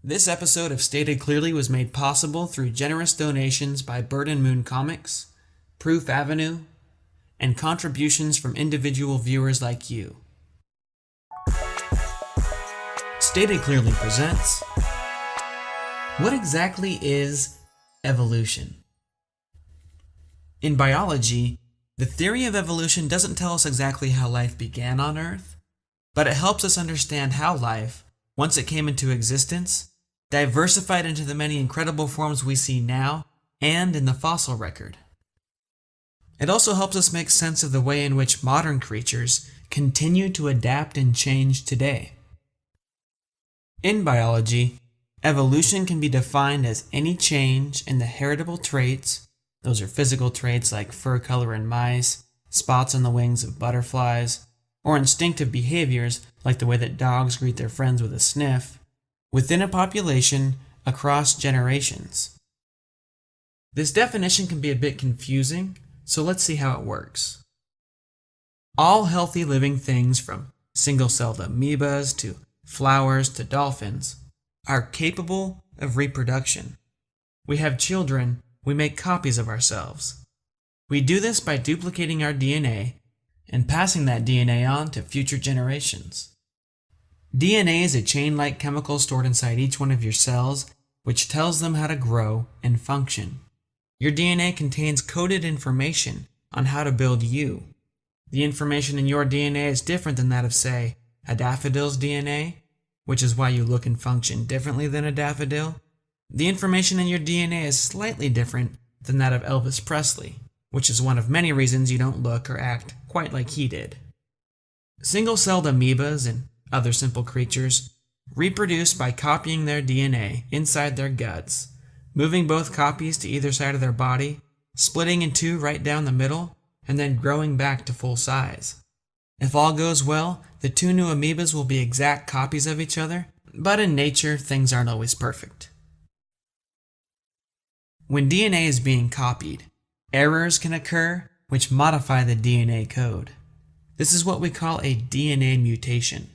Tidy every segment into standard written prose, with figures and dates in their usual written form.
This episode of Stated Clearly was made possible through generous donations by Bird and Moon Comics, Proof Avenue, and contributions from individual viewers like you. Stated Clearly presents, what exactly is evolution? In biology, the theory of evolution doesn't tell us exactly how life began on Earth, but it helps us understand how life, once it came into existence, diversified into the many incredible forms we see now and in the fossil record. It also helps us make sense of the way in which modern creatures continue to adapt and change today. In biology, evolution can be defined as any change in the heritable traits, those are physical traits like fur color in mice, spots on the wings of butterflies, or instinctive behaviors like the way that dogs greet their friends with a sniff, within a population across generations. This definition can be a bit confusing, so let's see how it works. All healthy living things, from single-celled amoebas to flowers to dolphins, are capable of reproduction. We have children, we make copies of ourselves. We do this by duplicating our DNA and passing that DNA on to future generations. DNA is a chain-like chemical stored inside each one of your cells, which tells them how to grow and function. Your DNA contains coded information on how to build you. The information in your DNA is different than that of, say, a daffodil's DNA, which is why you look and function differently than a daffodil. The information in your DNA is slightly different than that of Elvis Presley, which is one of many reasons you don't look or act quite like he did. Single-celled amoebas and other simple creatures reproduce by copying their DNA inside their guts, moving both copies to either side of their body, splitting in two right down the middle, and then growing back to full size. If all goes well, the two new amoebas will be exact copies of each other, but in nature, things aren't always perfect. When DNA is being copied, errors can occur which modify the DNA code. This is what we call a DNA mutation.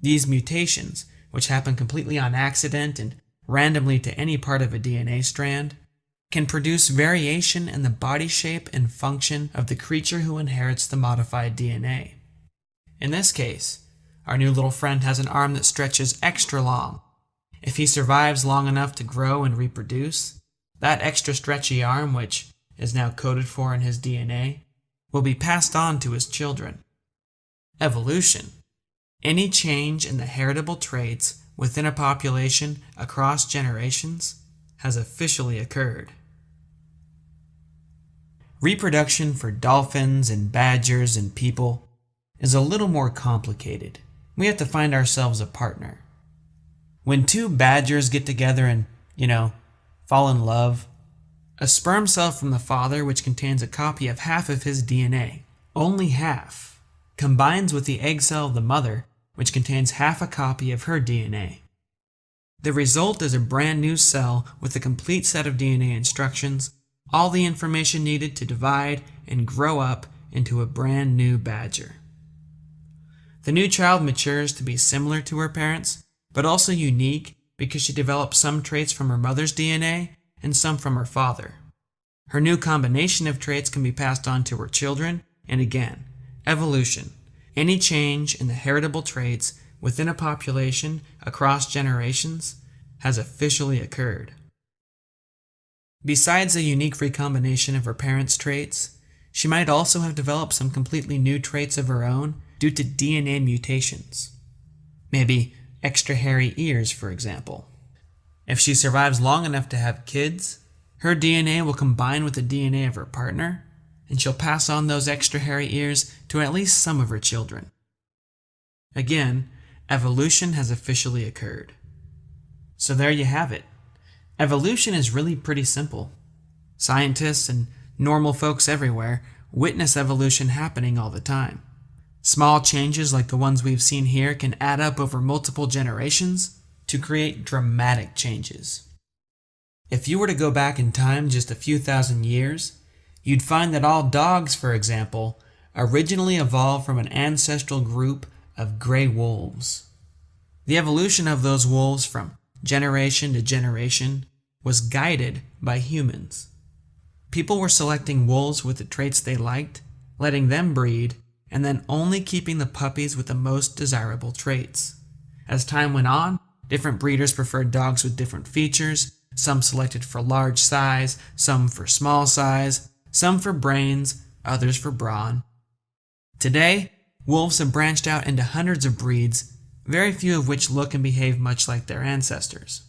These mutations, which happen completely on accident and randomly to any part of a DNA strand, can produce variation in the body shape and function of the creature who inherits the modified DNA. In this case, our new little friend has an arm that stretches extra long. If he survives long enough to grow and reproduce, that extra stretchy arm, which is now coded for in his DNA, will be passed on to his children. Evolution. Any change in the heritable traits within a population across generations has officially occurred. Reproduction for dolphins and badgers and people is a little more complicated. We have to find ourselves a partner. When two badgers get together and, fall in love, a sperm cell from the father, which contains a copy of half of his DNA, only half, combines with the egg cell of the mother, which contains half a copy of her DNA. The result is a brand new cell with a complete set of DNA instructions, all the information needed to divide and grow up into a brand new badger. The new child matures to be similar to her parents, but also unique because she develops some traits from her mother's DNA and some from her father. Her new combination of traits can be passed on to her children, and again, evolution. Any change in the heritable traits within a population across generations has officially occurred. Besides a unique recombination of her parents' traits, she might also have developed some completely new traits of her own due to DNA mutations. Maybe extra hairy ears, for example. If she survives long enough to have kids, her DNA will combine with the DNA of her partner, and she'll pass on those extra hairy ears to at least some of her children. Again, evolution has officially occurred. So there you have it. Evolution is really pretty simple. Scientists and normal folks everywhere witness evolution happening all the time. Small changes like the ones we've seen here can add up over multiple generations to create dramatic changes. If you were to go back in time just a few thousand years, you'd find that all dogs, for example, originally evolved from an ancestral group of gray wolves. The evolution of those wolves from generation to generation, was guided by humans. People were selecting wolves with the traits they liked, letting them breed, and then only keeping the puppies with the most desirable traits. As time went on, different breeders preferred dogs with different features. Some selected for large size, some for small size, some for brains, others for brawn. Today, wolves have branched out into hundreds of breeds, very few of which look and behave much like their ancestors.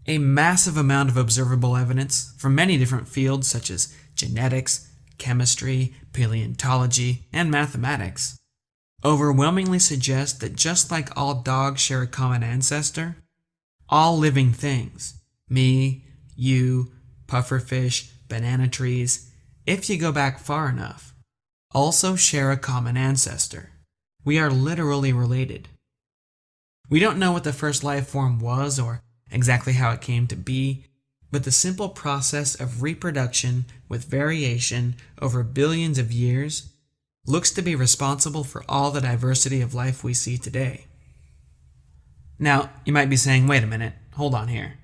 A massive amount of observable evidence from many different fields such as genetics, chemistry, paleontology, and mathematics overwhelmingly suggests that just like all dogs share a common ancestor, all living things, me, you, pufferfish, banana trees, if you go back far enough, also share a common ancestor. We are literally related. We don't know what the first life form was or exactly how it came to be, but the simple process of reproduction with variation over billions of years looks to be responsible for all the diversity of life we see today. Now, you might be saying, wait a minute, hold on here.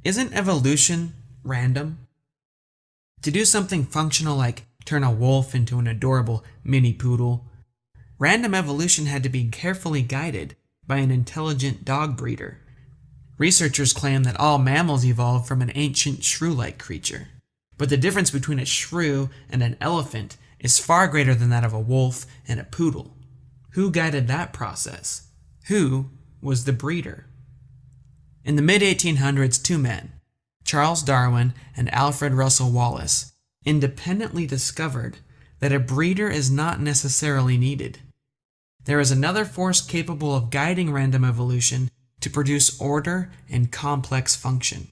Isn't evolution random? To do something functional like turn a wolf into an adorable mini poodle, random evolution had to be carefully guided by an intelligent dog breeder. Researchers claim that all mammals evolved from an ancient shrew-like creature. But the difference between a shrew and an elephant is far greater than that of a wolf and a poodle. Who guided that process? Who was the breeder? In the mid-1800s, two men, Charles Darwin and Alfred Russel Wallace, independently discovered that a breeder is not necessarily needed. There is another force capable of guiding random evolution to produce order and complex function.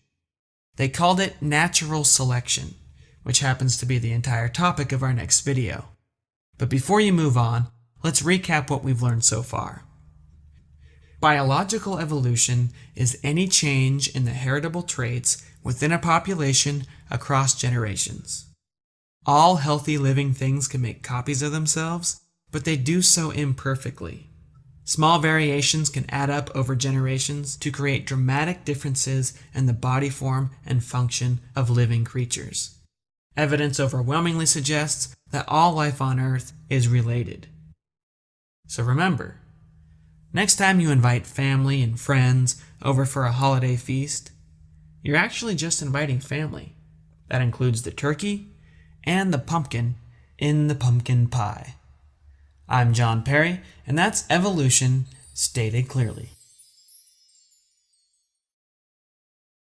They called it natural selection, which happens to be the entire topic of our next video. But before you move on, let's recap what we've learned so far. Biological evolution is any change in the heritable traits within a population across generations. All healthy living things can make copies of themselves, but they do so imperfectly. Small variations can add up over generations to create dramatic differences in the body form and function of living creatures. Evidence overwhelmingly suggests that all life on Earth is related. So remember, next time you invite family and friends over for a holiday feast, you're actually just inviting family. That includes the turkey and the pumpkin in the pumpkin pie. I'm John Perry, and that's evolution stated clearly.